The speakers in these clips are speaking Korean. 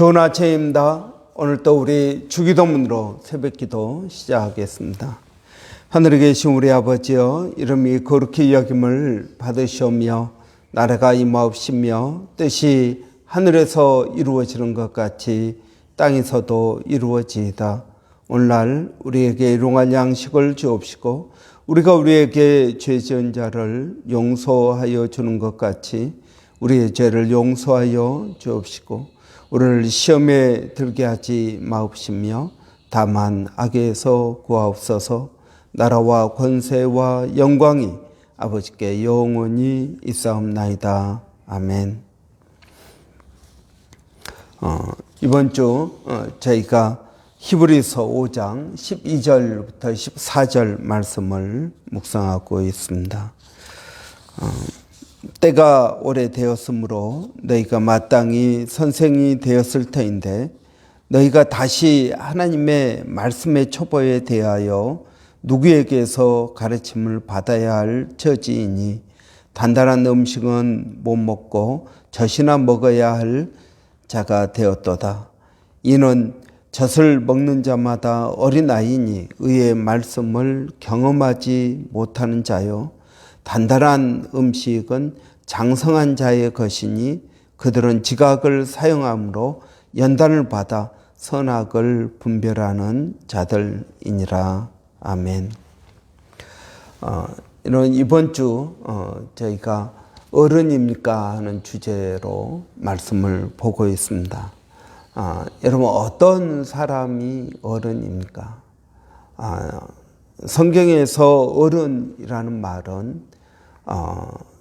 좋은 아침입니다. 오늘 또 우리 주기도문으로 새벽기도 시작하겠습니다. 하늘에 계신 우리 아버지여, 이름이 거룩히 여김을 받으시오며 나라가 임하옵시며 뜻이 하늘에서 이루어지는 것 같이 땅에서도 이루어지이다. 오늘날 우리에게 일용할 양식을 주옵시고 우리가 우리에게 죄 지은 자를 용서하여 주는 것 같이 우리의 죄를 용서하여 주옵시고 우리를 시험에 들게 하지 마옵시며 다만 악에서 구하옵소서. 나라와 권세와 영광이 아버지께 영원히 있사옵나이다. 아멘. 이번 주 저희가 히브리서 5장 12절부터 14절 말씀을 묵상하고 있습니다. 때가 오래되었으므로 너희가 마땅히 선생이 되었을 터인데 너희가 다시 하나님의 말씀의 초보에 대하여 누구에게서 가르침을 받아야 할 처지이니 단단한 음식은 못 먹고 젖이나 먹어야 할 자가 되었도다. 이는 젖을 먹는 자마다 어린아이니 의의 말씀을 경험하지 못하는 자요 단단한 음식은 장성한 자의 것이니 그들은 지각을 사용함으로 연단을 받아 선악을 분별하는 자들이니라. 아멘. 이번 주 저희가 어른입니까 하는 주제로 말씀을 보고 있습니다. 여러분, 어떤 사람이 어른입니까? 성경에서 어른이라는 말은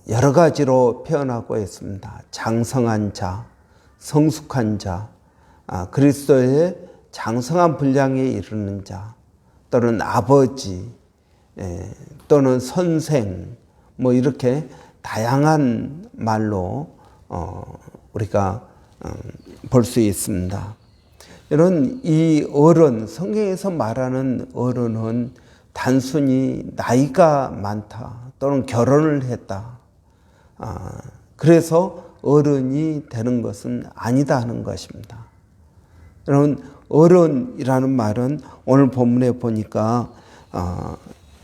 여러 가지로 표현하고 있습니다. 장성한 자, 성숙한 자, 그리스도의 장성한 분량에 이르는 자, 또는 아버지, 또는 선생, 이렇게 다양한 말로 우리가 볼 수 있습니다. 이런 이 어른, 성경에서 말하는 어른은 단순히 나이가 많다 또는 결혼을 했다, 그래서 어른이 되는 것은 아니다 하는 것입니다. 여러분, 어른이라는 말은 오늘 본문에 보니까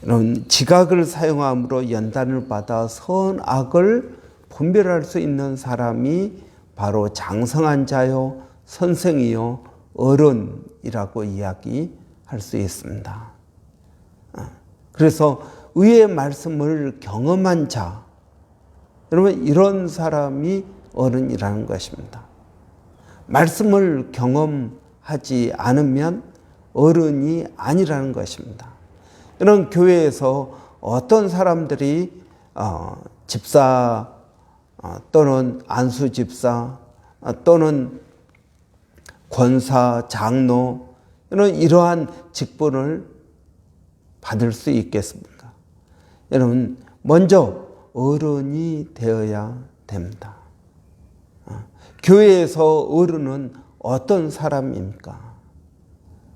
이런 지각을 사용함으로 연단을 받아 선악을 분별할 수 있는 사람이 바로 장성한 자요 선생이요 어른이라고 이야기할 수 있습니다. 그래서 의의 말씀을 경험한 자, 여러분, 이런 사람이 어른이라는 것입니다. 말씀을 경험하지 않으면 어른이 아니라는 것입니다. 이런 교회에서 어떤 사람들이 집사 또는 안수 집사 또는 권사, 장로 이러한 직분을 받을 수 있겠습니까? 여러분, 먼저 어른이 되어야 됩니다. 교회에서 어른은 어떤 사람입니까?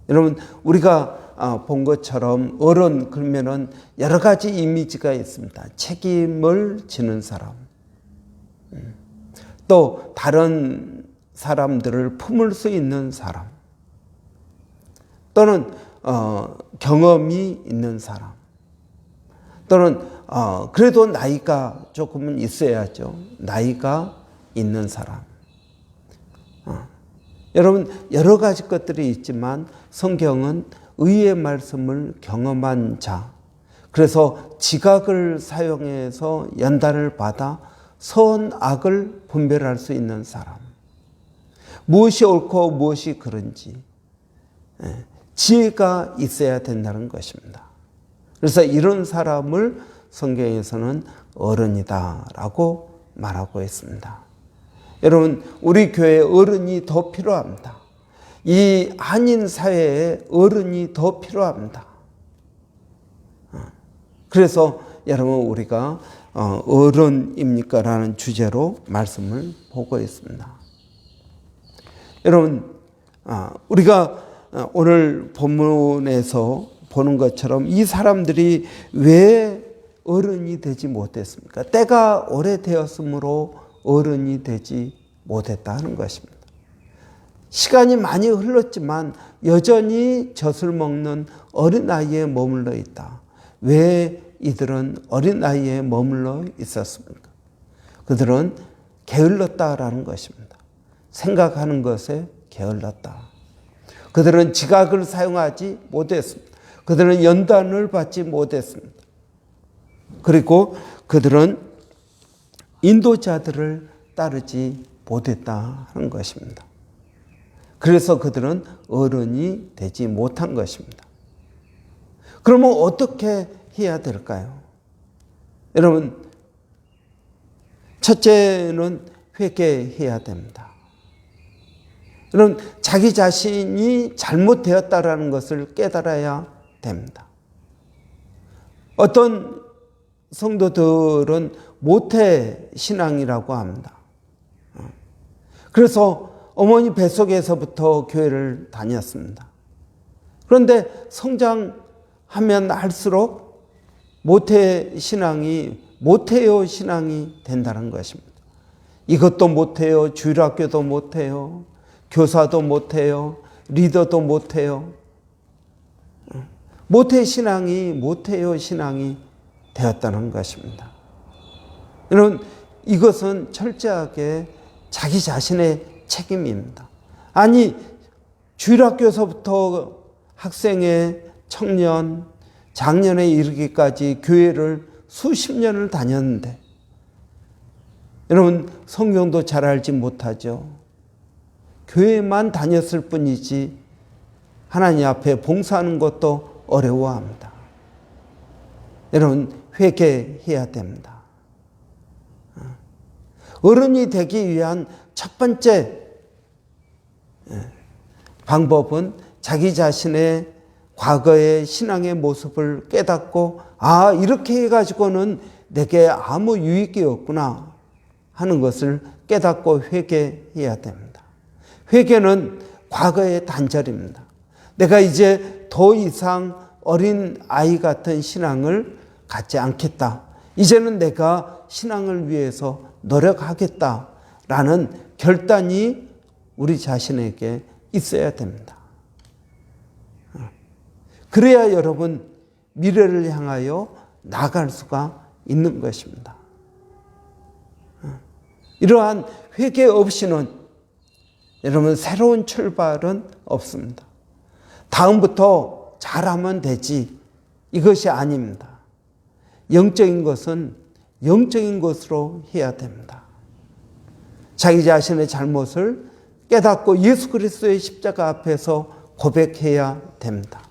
여러분, 우리가 본 것처럼 어른 그러면은 여러 가지 이미지가 있습니다. 책임을 지는 사람, 또 다른 사람들을 품을 수 있는 사람, 또는 경험이 있는 사람, 또는 그래도 나이가 조금은 있어야죠. 나이가 있는 사람. 여러분, 여러 가지 것들이 있지만 성경은 의의 말씀을 경험한 자, 그래서 지각을 사용해서 연단을 받아 선악을 분별할 수 있는 사람, 무엇이 옳고 무엇이 그른지 지혜가 있어야 된다는 것입니다. 그래서 이런 사람을 성경에서는 어른이다라고 말하고 있습니다. 여러분, 우리 교회에 어른이 더 필요합니다. 이 한인 사회에 어른이 더 필요합니다. 그래서 여러분, 우리가 어른입니까? 라는 주제로 말씀을 보고 있습니다. 여러분, 우리가 오늘 본문에서 보는 것처럼 이 사람들이 왜 어른이 되지 못했습니까? 때가 오래되었으므로 어른이 되지 못했다 하는 것입니다. 시간이 많이 흘렀지만 여전히 젖을 먹는 어린아이에 머물러 있다. 왜 이들은 어린아이에 머물러 있었습니까? 그들은 게을렀다라는 것입니다. 생각하는 것에 게을렀다. 그들은 지각을 사용하지 못했습니다. 그들은 연단을 받지 못했습니다. 그리고 그들은 인도자들을 따르지 못했다 하는 것입니다. 그래서 그들은 어른이 되지 못한 것입니다. 그러면 어떻게 해야 될까요? 여러분, 첫째는 회개해야 됩니다. 여러분, 자기 자신이 잘못되었다라는 것을 깨달아야 됩니다. 어떤 성도들은 모태 신앙이라고 합니다. 그래서 어머니 뱃속에서부터 교회를 다녔습니다. 그런데 성장하면 할수록 모태 신앙이 모태요 신앙이 된다는 것입니다. 이것도 못해요. 주일학교도 못해요. 교사도 못해요. 리더도 못해요. 모태 신앙이 모태요 신앙이 되었다는 것입니다. 여러분, 이것은 철저하게 자기 자신의 책임입니다. 아니, 주일학교에서부터 학생회, 청년, 장년에 이르기까지 교회를 수십 년을 다녔는데 여러분, 성경도 잘 알지 못하죠. 교회만 다녔을 뿐이지 하나님 앞에 봉사하는 것도 어려워합니다. 여러분, 회개해야 됩니다. 어른이 되기 위한 첫 번째 방법은 자기 자신의 과거의 신앙의 모습을 깨닫고 이렇게 해가지고는 내게 아무 유익이 없구나 하는 것을 깨닫고 회개해야 됩니다. 회개는 과거의 단절입니다. 내가 이제 더 이상 어린 아이 같은 신앙을 갖지 않겠다. 이제는 내가 신앙을 위해서 노력하겠다라는 결단이 우리 자신에게 있어야 됩니다. 그래야 여러분 미래를 향하여 나아갈 수가 있는 것입니다. 이러한 회개 없이는 여러분 새로운 출발은 없습니다. 다음부터 잘하면 되지 이것이 아닙니다. 영적인 것은 영적인 것으로 해야 됩니다. 자기 자신의 잘못을 깨닫고 예수 그리스도의 십자가 앞에서 고백해야 됩니다.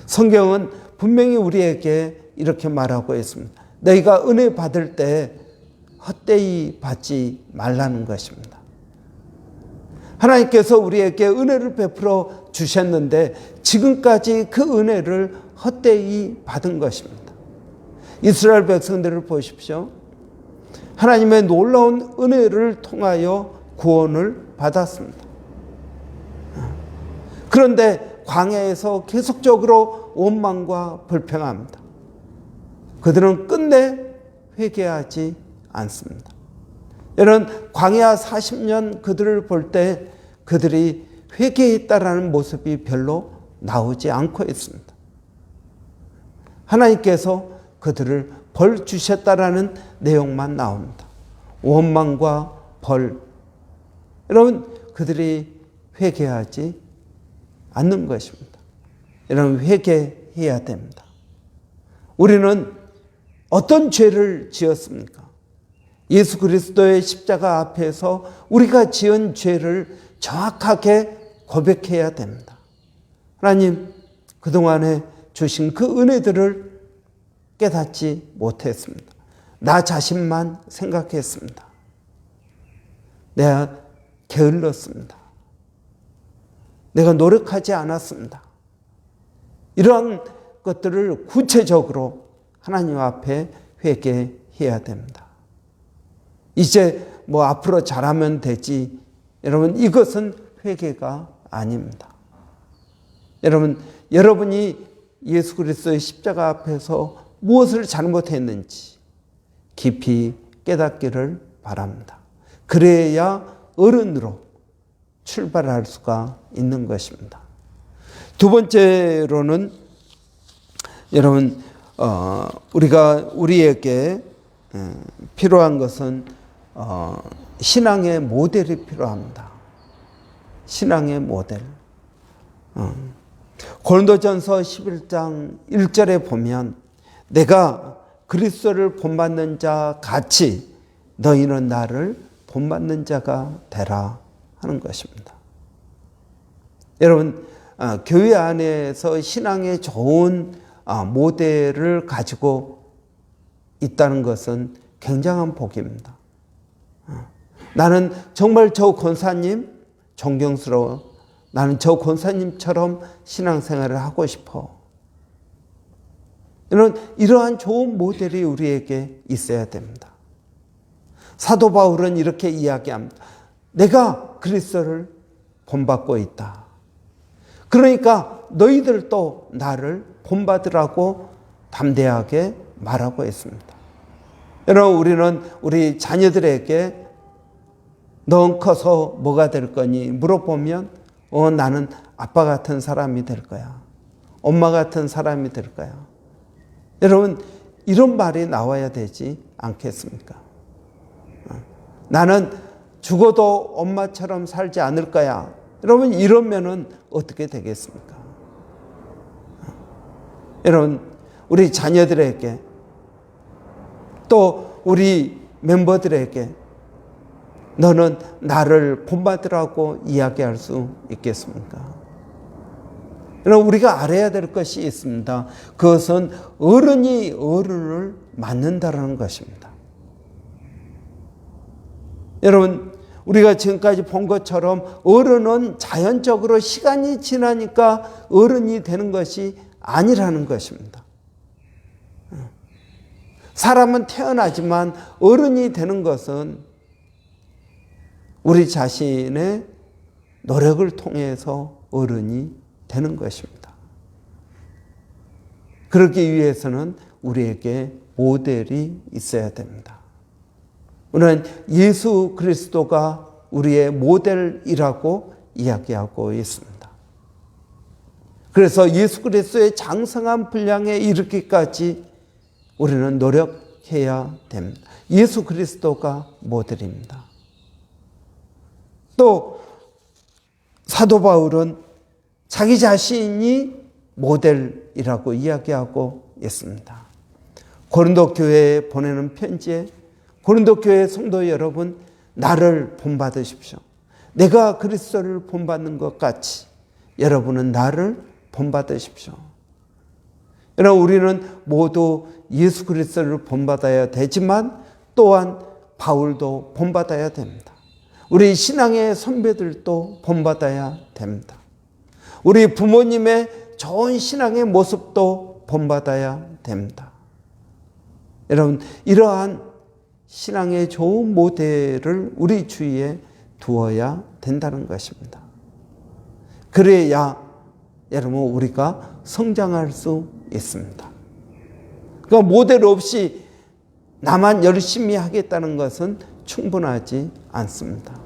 성경은 분명히 우리에게 이렇게 말하고 있습니다. 너희가 은혜 받을 때 헛되이 받지 말라는 것입니다. 하나님께서 우리에게 은혜를 베풀어 주셨는데 지금까지 그 은혜를 헛되이 받은 것입니다. 이스라엘 백성들을 보십시오. 하나님의 놀라운 은혜를 통하여 구원을 받았습니다. 그런데 광야에서 계속적으로 원망과 불평합니다. 그들은 끝내 회개하지 않습니다. 여러분, 광야 40년 그들을 볼 때 그들이 회개했다라는 모습이 별로 나오지 않고 있습니다. 하나님께서 그들을 벌 주셨다라는 내용만 나옵니다. 원망과 벌. 여러분, 그들이 회개하지 않는 것입니다. 여러분, 회개해야 됩니다. 우리는 어떤 죄를 지었습니까? 예수 그리스도의 십자가 앞에서 우리가 지은 죄를 정확하게 고백해야 됩니다. 하나님, 그동안에 주신 그 은혜들을 깨닫지 못했습니다. 나 자신만 생각했습니다. 내가 게을렀습니다. 내가 노력하지 않았습니다. 이러한 것들을 구체적으로 하나님 앞에 회개해야 됩니다. 이제 앞으로 잘하면 되지. 여러분, 이것은 회개가 아닙니다. 여러분, 여러분이 예수 그리스도의 십자가 앞에서 무엇을 잘못했는지 깊이 깨닫기를 바랍니다. 그래야 어른으로 출발할 수가 있는 것입니다. 두 번째로는 여러분 우리에게 필요한 것은 신앙의 모델이 필요합니다. 신앙의 모델. 고린도전서 11장 1절에 보면 내가 그리스도를 본받는 자 같이 너희는 나를 본받는 자가 되라 하는 것입니다. 여러분 교회 안에서 신앙의 좋은 모델을 가지고 있다는 것은 굉장한 복입니다. 나는 정말 저 권사님 존경스러워. 나는 저 권사님처럼 신앙생활을 하고 싶어. 이러한 좋은 모델이 우리에게 있어야 됩니다. 사도 바울은 이렇게 이야기합니다. 내가 그리스도를 본받고 있다. 그러니까 너희들도 나를 본받으라고 담대하게 말하고 있습니다. 여러분, 우리는 우리 자녀들에게 넌 커서 뭐가 될 거니? 물어보면 나는 아빠 같은 사람이 될 거야. 엄마 같은 사람이 될 거야. 여러분, 이런 말이 나와야 되지 않겠습니까? 나는 죽어도 엄마처럼 살지 않을 거야. 여러분, 이러면은 어떻게 되겠습니까? 여러분, 우리 자녀들에게 또 우리 멤버들에게 너는 나를 본받으라고 이야기할 수 있겠습니까? 여러분, 우리가 알아야 될 것이 있습니다. 그것은 어른이 어른을 맞는다라는 것입니다. 여러분, 우리가 지금까지 본 것처럼 어른은 자연적으로 시간이 지나니까 어른이 되는 것이 아니라는 것입니다. 사람은 태어나지만 어른이 되는 것은 우리 자신의 노력을 통해서 어른이 되는 것입니다. 그러기 위해서는 우리에게 모델이 있어야 됩니다. 우리는 예수 그리스도가 우리의 모델이라고 이야기하고 있습니다. 그래서 예수 그리스도의 장성한 분량에 이르기까지 우리는 노력해야 됩니다. 예수 그리스도가 모델입니다. 또 사도 바울은 자기 자신이 모델이라고 이야기하고 있습니다. 고린도 교회에 보내는 편지에 고린도 교회 성도 여러분, 나를 본받으십시오. 내가 그리스도를 본받는 것 같이 여러분은 나를 본받으십시오. 여러분, 우리는 모두 예수 그리스도를 본받아야 되지만 또한 바울도 본받아야 됩니다. 우리 신앙의 선배들도 본받아야 됩니다. 우리 부모님의 좋은 신앙의 모습도 본받아야 됩니다. 여러분, 이러한 신앙의 좋은 모델을 우리 주위에 두어야 된다는 것입니다. 그래야 여러분 우리가 성장할 수 있습니다. 그러니까 모델 없이 나만 열심히 하겠다는 것은 충분하지 않습니다.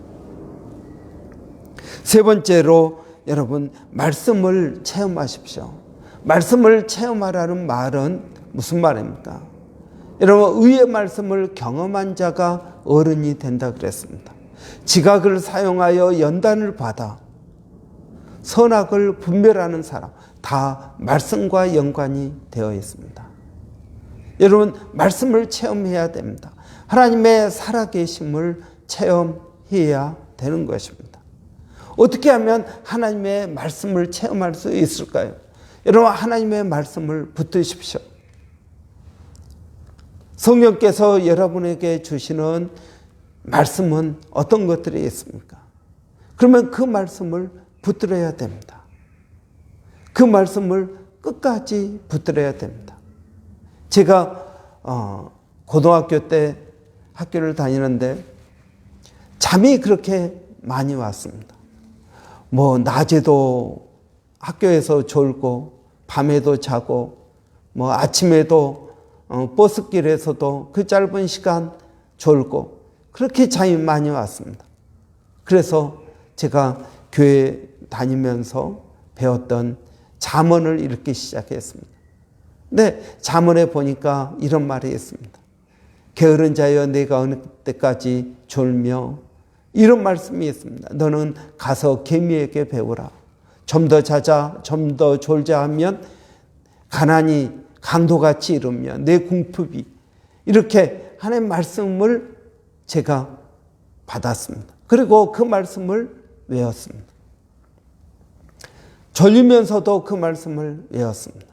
세 번째로 여러분, 말씀을 체험하십시오. 말씀을 체험하라는 말은 무슨 말입니까? 여러분, 의의 말씀을 경험한 자가 어른이 된다 그랬습니다. 지각을 사용하여 연단을 받아 선악을 분별하는 사람, 다 말씀과 연관이 되어 있습니다. 여러분, 말씀을 체험해야 됩니다. 하나님의 살아계심을 체험해야 되는 것입니다. 어떻게 하면 하나님의 말씀을 체험할 수 있을까요? 여러분, 하나님의 말씀을 붙드십시오. 성령께서 여러분에게 주시는 말씀은 어떤 것들이 있습니까? 그러면 그 말씀을 붙들어야 됩니다. 그 말씀을 끝까지 붙들어야 됩니다. 제가 고등학교 때 학교를 다니는데 잠이 그렇게 많이 왔습니다. 낮에도 학교에서 졸고 밤에도 자고 아침에도 버스길에서도 그 짧은 시간 졸고 그렇게 잠이 많이 왔습니다. 그래서 제가 교회 다니면서 배웠던 잠언을 읽기 시작했습니다. 근데 잠언에 보니까 이런 말이 있습니다. 게으른 자여 내가 어느 때까지 졸며, 이런 말씀이 있습니다. 너는 가서 개미에게 배우라. 좀 더 자자, 좀 더 졸자 하면 가난이 강도같이 이르며 내 궁핍이, 이렇게 하나님 말씀을 제가 받았습니다. 그리고 그 말씀을 외웠습니다. 졸리면서도 그 말씀을 외웠습니다.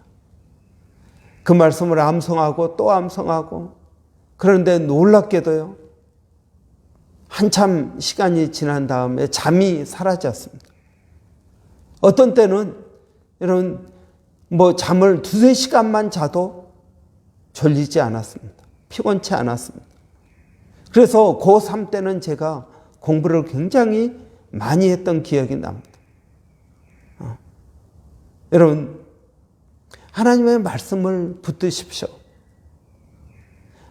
그 말씀을 암송하고 또 암송하고, 그런데 놀랍게도요, 한참 시간이 지난 다음에 잠이 사라졌습니다. 어떤 때는 여러분 잠을 2-3시간만 자도 졸리지 않았습니다. 피곤치 않았습니다. 그래서 고3 때는 제가 공부를 굉장히 많이 했던 기억이 납니다. 여러분, 하나님의 말씀을 붙드십시오.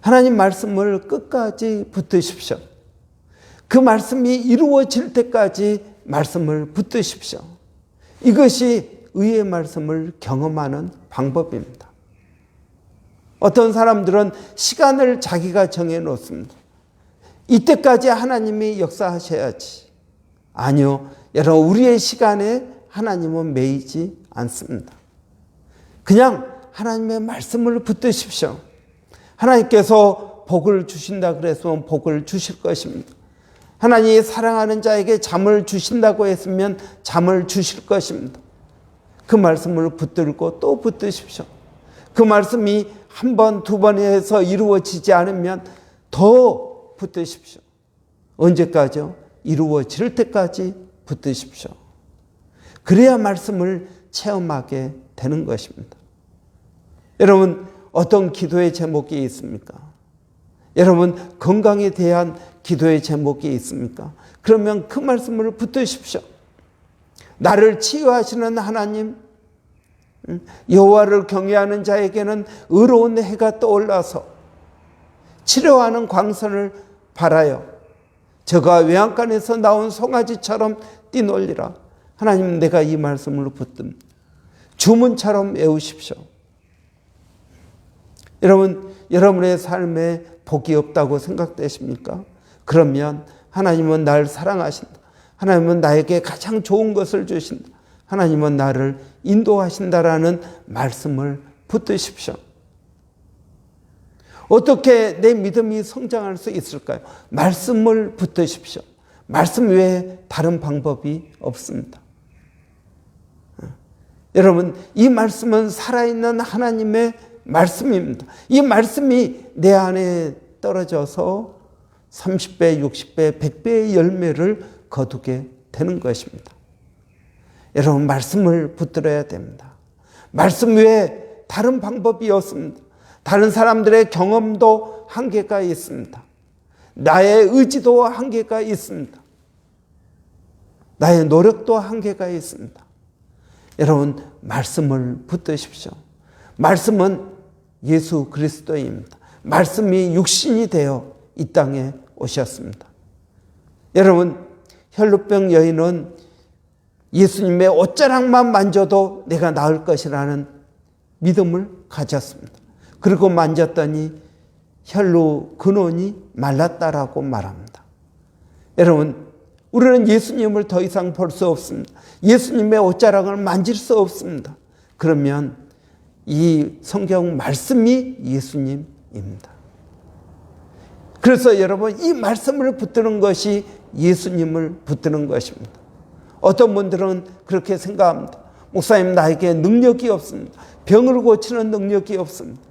하나님 말씀을 끝까지 붙드십시오. 그 말씀이 이루어질 때까지 말씀을 붙드십시오. 이것이 의의 말씀을 경험하는 방법입니다. 어떤 사람들은 시간을 자기가 정해 놓습니다. 이때까지 하나님이 역사하셔야지. 아니요, 여러분, 우리의 시간에 하나님은 매이지 않습니다. 그냥 하나님의 말씀을 붙드십시오. 하나님께서 복을 주신다 그랬으면 복을 주실 것입니다. 하나님이 사랑하는 자에게 잠을 주신다고 했으면 잠을 주실 것입니다. 그 말씀을 붙들고 또 붙드십시오. 그 말씀이 한 번, 두 번 해서 이루어지지 않으면 더 붙드십시오. 언제까지요? 이루어질 때까지 붙드십시오. 그래야 말씀을 체험하게 되는 것입니다. 여러분, 어떤 기도의 제목이 있습니까? 여러분, 건강에 대한 기도의 제목이 있습니까? 그러면 그 말씀을 붙드십시오. 나를 치유하시는 하나님, 여호와를 경외하는 자에게는 의로운 해가 떠올라서 치료하는 광선을 발하여 저가 외양간에서 나온 송아지처럼 뛰놀리라. 하나님, 내가 이 말씀을 붙듭니다. 주문처럼 외우십시오. 여러분, 여러분의 삶에 복이 없다고 생각되십니까? 그러면 하나님은 나를 사랑하신다. 하나님은 나에게 가장 좋은 것을 주신다. 하나님은 나를 인도하신다라는 말씀을 붙드십시오. 어떻게 내 믿음이 성장할 수 있을까요? 말씀을 붙드십시오. 말씀 외에 다른 방법이 없습니다. 여러분, 이 말씀은 살아있는 하나님의 말씀입니다. 이 말씀이 내 안에 떨어져서 30배, 60배, 100배의 열매를 거두게 되는 것입니다. 여러분, 말씀을 붙들어야 됩니다. 말씀 외에 다른 방법이 없습니다. 다른 사람들의 경험도 한계가 있습니다. 나의 의지도 한계가 있습니다. 나의 노력도 한계가 있습니다. 여러분, 말씀을 붙드십시오. 말씀은 예수 그리스도입니다. 말씀이 육신이 되어 이 땅에 오셨습니다. 여러분, 혈루병 여인은 예수님의 옷자락만 만져도 내가 나을 것이라는 믿음을 가졌습니다. 그리고 만졌더니 혈루 근원이 말랐다라고 말합니다. 여러분, 우리는 예수님을 더 이상 볼 수 없습니다. 예수님의 옷자락을 만질 수 없습니다. 그러면 이 성경 말씀이 예수님입니다. 그래서 여러분, 이 말씀을 붙드는 것이 예수님을 붙드는 것입니다. 어떤 분들은 그렇게 생각합니다. 목사님, 나에게 능력이 없습니다. 병을 고치는 능력이 없습니다.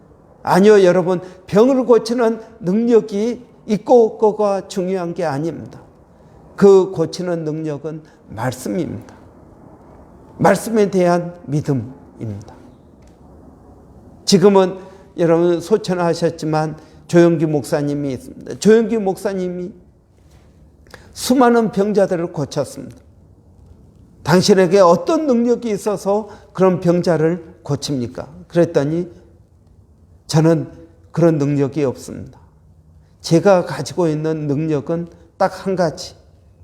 아니요, 여러분, 병을 고치는 능력이 있고 없고가 중요한 게 아닙니다. 그 고치는 능력은 말씀입니다. 말씀에 대한 믿음입니다. 지금은 여러분 소천하셨지만 조영기 목사님이 있습니다. 조영기 목사님이 수많은 병자들을 고쳤습니다. 당신에게 어떤 능력이 있어서 그런 병자를 고칩니까? 그랬더니 저는 그런 능력이 없습니다. 제가 가지고 있는 능력은 딱 한 가지,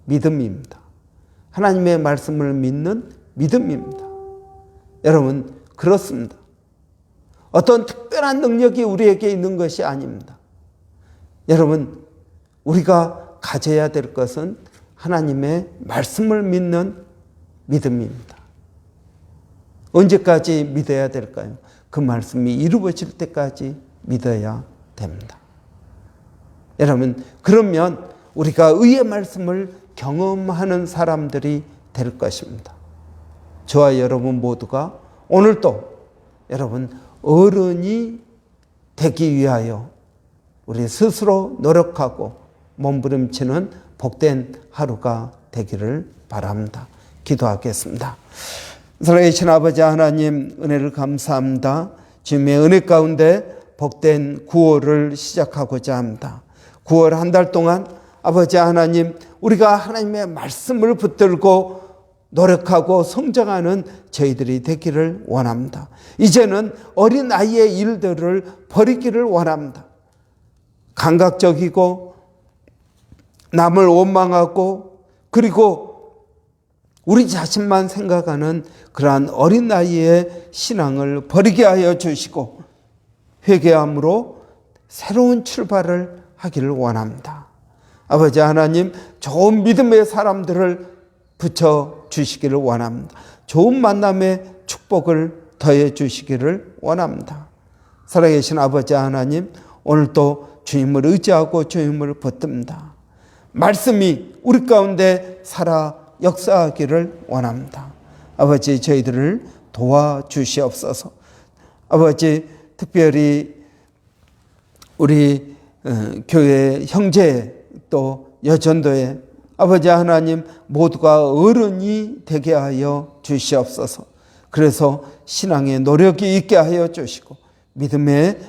믿음입니다. 하나님의 말씀을 믿는 믿음입니다. 여러분, 그렇습니다. 어떤 특별한 능력이 우리에게 있는 것이 아닙니다. 여러분, 우리가 가져야 될 것은 하나님의 말씀을 믿는 믿음입니다. 언제까지 믿어야 될까요? 그 말씀이 이루어질 때까지 믿어야 됩니다. 여러분, 그러면 우리가 의의 말씀을 경험하는 사람들이 될 것입니다. 저와 여러분 모두가 오늘도 여러분 어른이 되기 위하여 우리 스스로 노력하고 몸부림치는 복된 하루가 되기를 바랍니다. 기도하겠습니다. 살아계신 아버지 하나님, 은혜를 감사합니다. 주님의 은혜 가운데 복된 9월을 시작하고자 합니다. 9월 한 달 동안 아버지 하나님, 우리가 하나님의 말씀을 붙들고 노력하고 성장하는 저희들이 되기를 원합니다. 이제는 어린 아이의 일들을 버리기를 원합니다. 감각적이고 남을 원망하고 그리고 우리 자신만 생각하는 그러한 어린아이의 신앙을 버리게 하여 주시고 회개함으로 새로운 출발을 하기를 원합니다. 아버지 하나님, 좋은 믿음의 사람들을 붙여주시기를 원합니다. 좋은 만남의 축복을 더해 주시기를 원합니다. 살아계신 아버지 하나님, 오늘도 주님을 의지하고 주님을 붙듭니다. 말씀이 우리 가운데 살아 역사하기를 원합니다. 아버지, 저희들을 도와주시옵소서. 아버지, 특별히 우리 교회 형제 또 여전도에 아버지 하나님 모두가 어른이 되게 하여 주시옵소서. 그래서 신앙의 노력이 있게 하여 주시고 믿음의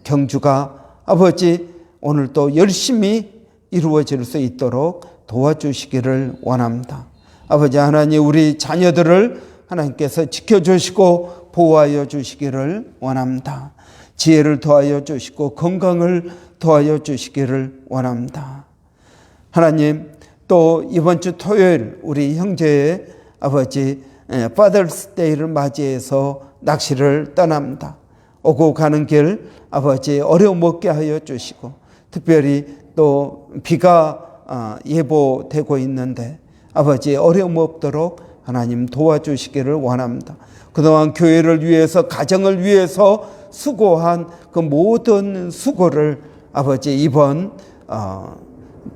경주가 아버지 오늘도 열심히 이루어질 수 있도록 도와주시기를 원합니다. 아버지 하나님, 우리 자녀들을 하나님께서 지켜주시고 보호하여 주시기를 원합니다. 지혜를 더하여 주시고 건강을 더하여 주시기를 원합니다. 하나님, 또 이번 주 토요일 우리 형제의 아버지 Father's Day를 맞이해서 낚시를 떠납니다. 오고 가는 길 아버지 어려움 없게 하여 주시고 특별히 또 비가 예보되고 있는데 아버지 어려움 없도록 하나님 도와주시기를 원합니다. 그동안 교회를 위해서 가정을 위해서 수고한 그 모든 수고를 아버지 이번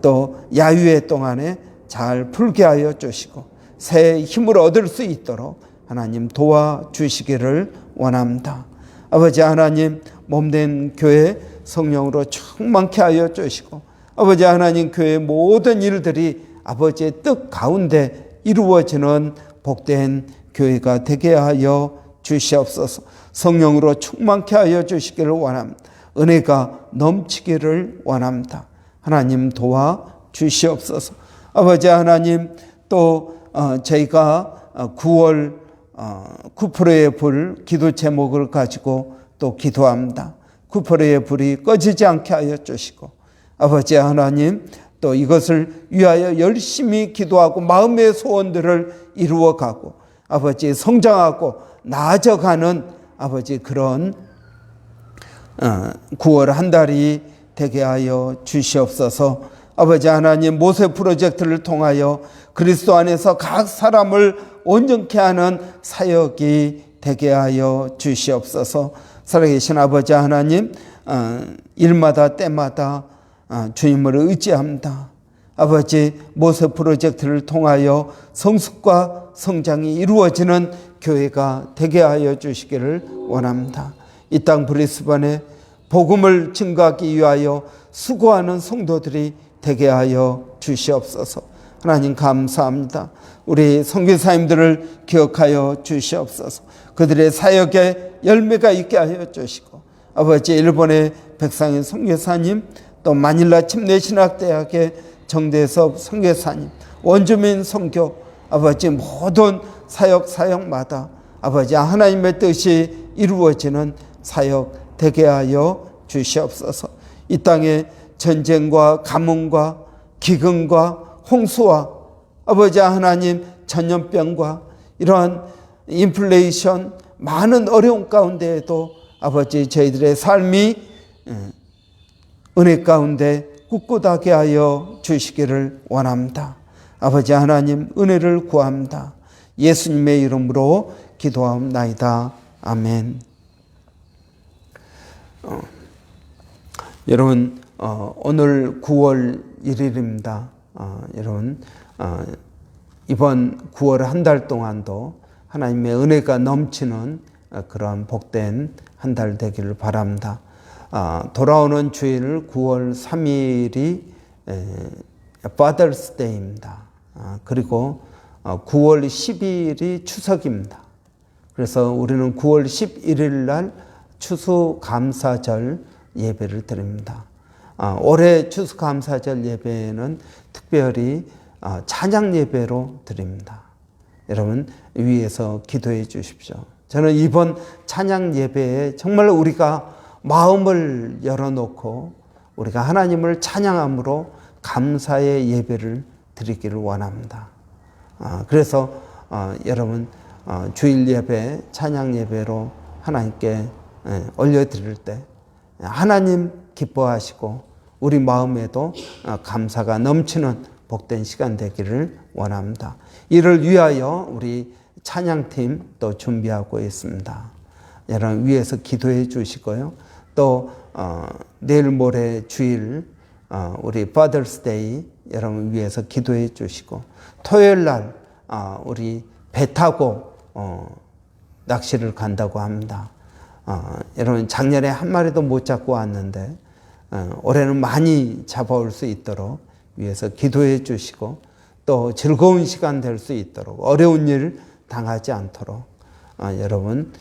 또 야유회 동안에 잘 풀게 하여 주시고 새 힘을 얻을 수 있도록 하나님 도와주시기를 원합니다. 아버지 하나님, 몸된 교회 성령으로 충만케 하여 주시고 아버지 하나님, 교회의 모든 일들이 아버지의 뜻 가운데 이루어지는 복된 교회가 되게 하여 주시옵소서. 성령으로 충만케 하여 주시기를 원합니다. 은혜가 넘치기를 원합니다. 하나님 도와주시옵소서. 아버지 하나님, 또 저희가 9월 9%의 불 기도 제목을 가지고 또 기도합니다. 9%의 불이 꺼지지 않게 하여 주시고 아버지 하나님, 또 이것을 위하여 열심히 기도하고 마음의 소원들을 이루어가고 아버지 성장하고 나아져가는 아버지 그런 9월 한 달이 되게 하여 주시옵소서. 아버지 하나님, 모세 프로젝트를 통하여 그리스도 안에서 각 사람을 온전케 하는 사역이 되게 하여 주시옵소서. 살아계신 아버지 하나님, 일마다 때마다 주님을 의지합니다. 아버지, 모세 프로젝트를 통하여 성숙과 성장이 이루어지는 교회가 되게 하여 주시기를 원합니다. 이 땅 브리스번에 복음을 증거하기 위하여 수고하는 성도들이 되게 하여 주시옵소서. 하나님 감사합니다. 우리 선교사님들을 기억하여 주시옵소서. 그들의 사역에 열매가 있게 하여 주시고 아버지, 일본의 백상현 선교사님, 또 마닐라 침례신학대학의 정대섭 선교사님, 원주민 선교 아버지 모든 사역마다 아버지 하나님의 뜻이 이루어지는 사역 되게 하여 주시옵소서. 이 땅에 전쟁과 가뭄과 기근과 홍수와 아버지 하나님, 전염병과 이러한 인플레이션, 많은 어려움 가운데에도 아버지 저희들의 삶이 은혜 가운데 꿋꿋하게 하여 주시기를 원합니다. 아버지 하나님, 은혜를 구합니다. 예수님의 이름으로 기도하옵나이다. 아멘. 여러분, 오늘 9월 1일입니다. 여러분, 이번 9월 한 달 동안도 하나님의 은혜가 넘치는 그런 복된 한 달 되기를 바랍니다. 돌아오는 주일 9월 3일이 Father's Day입니다. 그리고 9월 10일이 추석입니다. 그래서 우리는 9월 11일 날 추수감사절 예배를 드립니다. 올해 추수감사절 예배는 특별히 찬양 예배로 드립니다. 여러분 위에서 기도해 주십시오. 저는 이번 찬양 예배에 정말 우리가 마음을 열어놓고 우리가 하나님을 찬양함으로 감사의 예배를 드리기를 원합니다. 그래서 여러분 주일 예배, 찬양 예배로 하나님께 올려드릴 때 하나님 기뻐하시고 우리 마음에도 감사가 넘치는 복된 시간 되기를 원합니다. 이를 위하여 우리 찬양팀 또 준비하고 있습니다. 여러분 위에서 기도해 주시고요. 또 내일 모레 주일 우리 Father's Day 여러분 위해서 기도해 주시고, 토요일 날 우리 배 타고 낚시를 간다고 합니다. 여러분 작년에 한 마리도 못 잡고 왔는데 올해는 많이 잡아올 수 있도록 위해서 기도해 주시고, 또 즐거운 시간 될 수 있도록, 어려운 일 당하지 않도록 여러분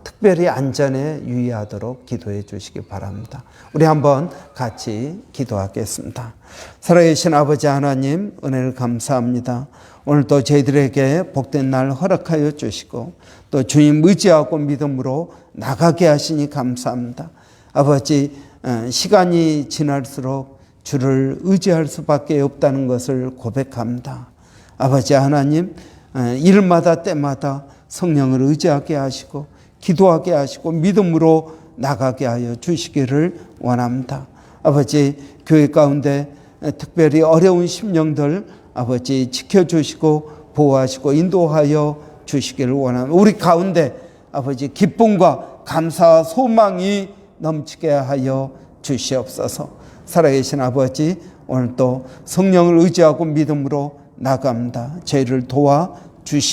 특별히 안전에 유의하도록 기도해 주시기 바랍니다. 우리 한번 같이 기도하겠습니다. 살아계신 아버지 하나님, 은혜를 감사합니다. 오늘도 저희들에게 복된 날 허락하여 주시고 또 주님 의지하고 믿음으로 나가게 하시니 감사합니다. 아버지, 시간이 지날수록 주를 의지할 수밖에 없다는 것을 고백합니다. 아버지 하나님, 일마다 때마다 성령을 의지하게 하시고 기도하게 하시고 믿음으로 나가게 하여 주시기를 원합니다. 아버지, 교회 가운데 특별히 어려운 심령들 아버지 지켜주시고 보호하시고 인도하여 주시기를 원합니다. 우리 가운데 아버지 기쁨과 감사와 소망이 넘치게 하여 주시옵소서. 살아계신 아버지, 오늘도 성령을 의지하고 믿음으로 나갑니다. 저희를 도와 주시